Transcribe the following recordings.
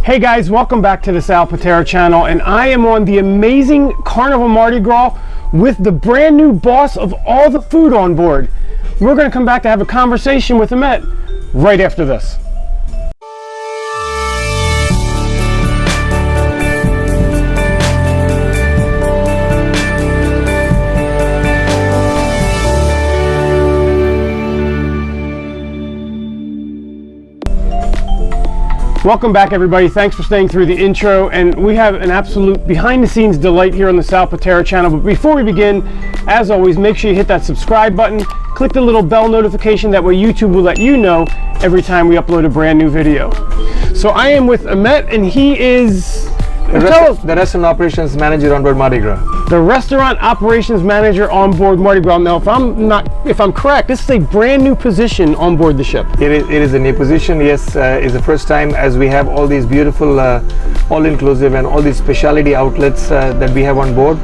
Hey guys, welcome back to the Pitera channel, and I am on the amazing Carnival Mardi Gras with the brand new boss of all the food on board. We're going to come back to have a conversation with Amith right after this. Welcome back everybody, thanks for staying through the intro, and we have an absolute behind the scenes delight here on the Pitera channel. But before we begin, as always, make sure you hit that subscribe button, click the little bell notification, that way YouTube will let you know every time we upload a brand new video. So I am with Amith, and he is the restaurant operations manager on board Mardi Gras. The restaurant operations manager on board Mardi Gras. Now, if I'm correct, this is a brand new position on board the ship. It is a new position. Yes, it's the first time, as we have all these beautiful all-inclusive and all these specialty outlets that we have on board.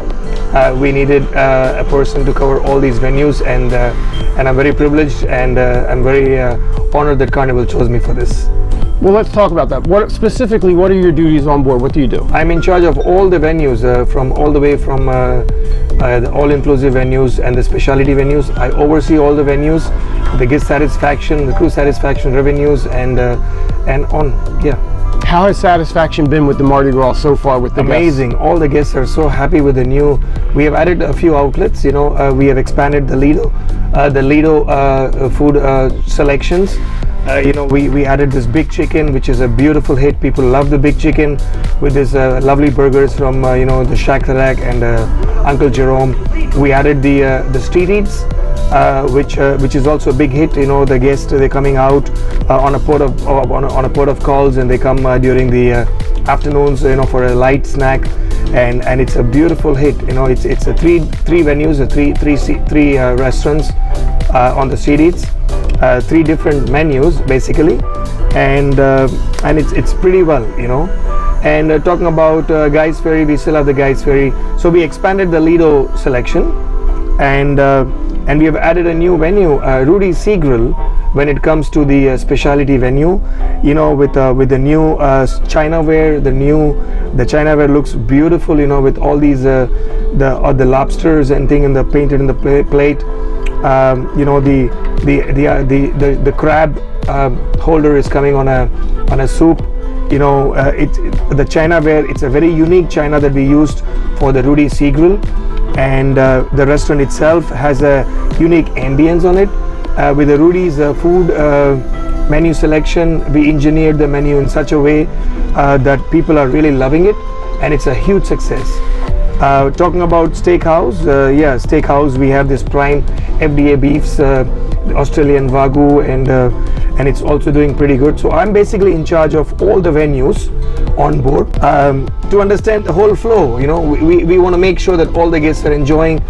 We needed a person to cover all these venues, and I'm very privileged, and I'm very honored that Carnival chose me for this. Well, let's talk about that. What are your duties on board? What do you do? I'm in charge of all the venues, from all the way from the all-inclusive venues and the specialty venues. I oversee all the venues, the guest satisfaction, the crew satisfaction, revenues, and on. Yeah. How has satisfaction been with the Mardi Gras so far with the Amazing. guests? All the guests are so happy with the new. We have added a few outlets. You know, we have expanded the Lido food selections. We added this big chicken, which is a beautiful hit. People love the big chicken with this lovely burgers from the Shack and Uncle Jerome. We added the street eats, which is also a big hit. You know, the guests, they're coming out on a port of calls, and they come during the afternoons, for a light snack, and it's a beautiful hit. You know, it's a three venues, three restaurants on the street eats. Three different menus basically, and it's pretty well, and talking about Guy's Ferry, we still have the Guy's Ferry, so we expanded the Lido selection, and we have added a new venue, Rudy's Sea Grill, when it comes to the specialty venue, with the new Chinaware. The Chinaware looks beautiful, with all these the lobsters and thing painted in the plate. The crab holder is coming on a soup. The Chinaware, it's a very unique china that we used for the Rudy's Sea Grill, and the restaurant itself has a unique ambience on it. With the Rudy's food menu selection, we engineered the menu in such a way that people are really loving it, and it's a huge success. Talking about steakhouse, steakhouse, we have this prime FDA beefs, Australian Wagyu, and it's also doing pretty good. So I'm basically in charge of all the venues on board. To understand the whole flow, we want to make sure that all the guests are enjoying.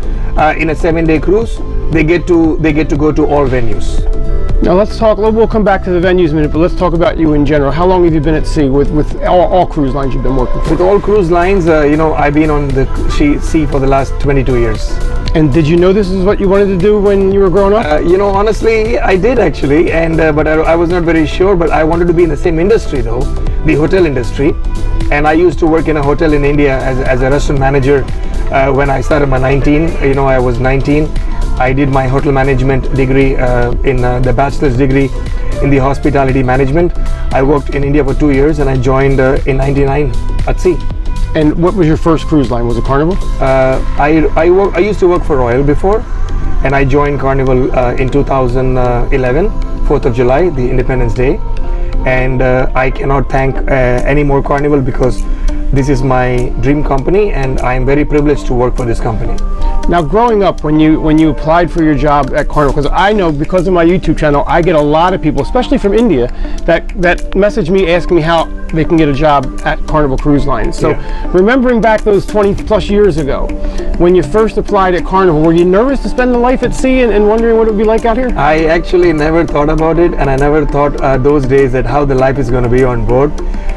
In a 7-day cruise, they get to go to all venues. Now let's talk. We'll come back to the venues in a minute, but let's talk about you in general. How long have you been at sea with all cruise lines you've been working for? With all cruise lines, I've been on the sea for the last 22 years. And did you know this is what you wanted to do when you were growing up? Honestly, I did actually, and but I was not very sure. But I wanted to be in the same industry though, the hotel industry. And I used to work in a hotel in India as a restaurant manager when I started my 19. I was 19. I did my hotel management degree in the bachelor's degree in the hospitality management. I worked in India for 2 years, and I joined in '99 at sea. And what was your first cruise line? Was it Carnival? I used to work for Royal before, and I joined Carnival in 2011, 4th of July, the Independence Day. And I cannot thank any more Carnival, because this is my dream company, and I am very privileged to work for this company. Now, growing up, when you applied for your job at Carnival, because I know, because of my YouTube channel, I get a lot of people, especially from India, that message me asking me how they can get a job at Carnival Cruise Lines. So, remembering back those 20 plus years ago, when you first applied at Carnival, were you nervous to spend the life at sea and wondering what it would be like out here? I actually never thought about it, and I never thought those days that how the life is going to be on board.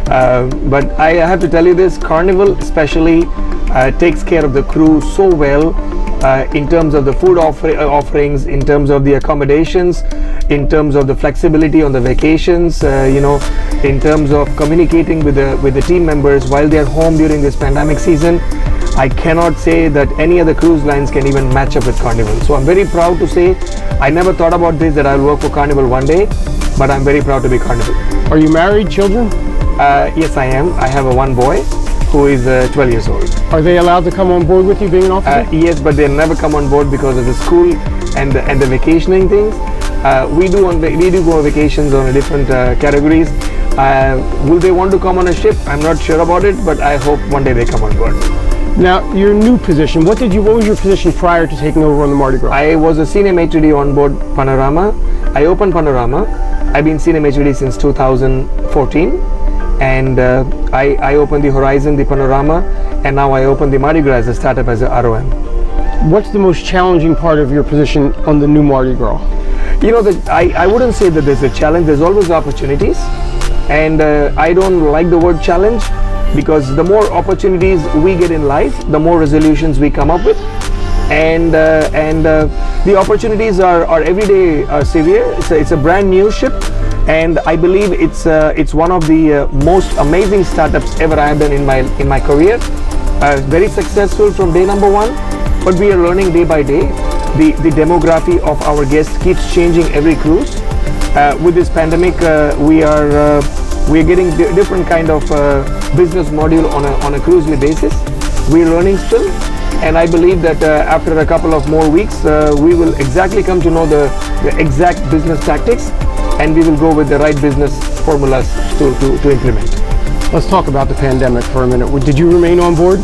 But I have to tell you this, Carnival especially takes care of the crew so well. in terms of the food offerings, in terms of the accommodations, in terms of the flexibility on the vacations, in terms of communicating with the team members while they're home during this pandemic season. I cannot say that any other cruise lines can even match up with Carnival. So I'm very proud to say I never thought about this, that I'll work for Carnival one day, but I'm very proud to be Carnival. Are you married, children? Yes, I am. I have one boy who is 12 years old. Are they allowed to come on board with you being an officer? Yes, but they never come on board because of the school and the vacationing things. We do go on vacations on different categories. Will they want to come on a ship? I'm not sure about it, but I hope one day they come on board. Now, your new position, what was your position prior to taking over on the Mardi Gras? I was a senior maitre d' on board Panorama. I opened Panorama. I've been senior maitre d' since 2014, and I opened the Horizon, the Panorama, and now I opened the Mardi Gras as a startup as a ROM. What's the most challenging part of your position on the new Mardi Gras? I wouldn't say that there's a challenge. There's always opportunities, and I don't like the word challenge, because the more opportunities we get in life, the more resolutions we come up with, and the opportunities are every day severe. It's a brand new ship, and I believe it's one of the most amazing startups ever I have done in my career. Very successful from day number one, but we are learning day by day. The demography of our guests keeps changing every cruise. With this pandemic, we are getting different kind of business module on a cruisely basis. We're learning still, and I believe that after a couple of more weeks, we will exactly come to know the exact business tactics, and we will go with the right business formulas to implement. Let's talk about the pandemic for a minute. Did you remain on board?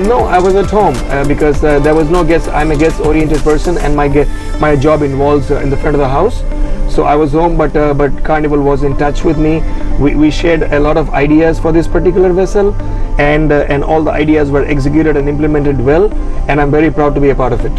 No, I was at home because there was no guest. I'm a guest-oriented person, and my job involves in the front of the house. So I was home, but Carnival was in touch with me. We shared a lot of ideas for this particular vessel, and all the ideas were executed and implemented well, and I'm very proud to be a part of it.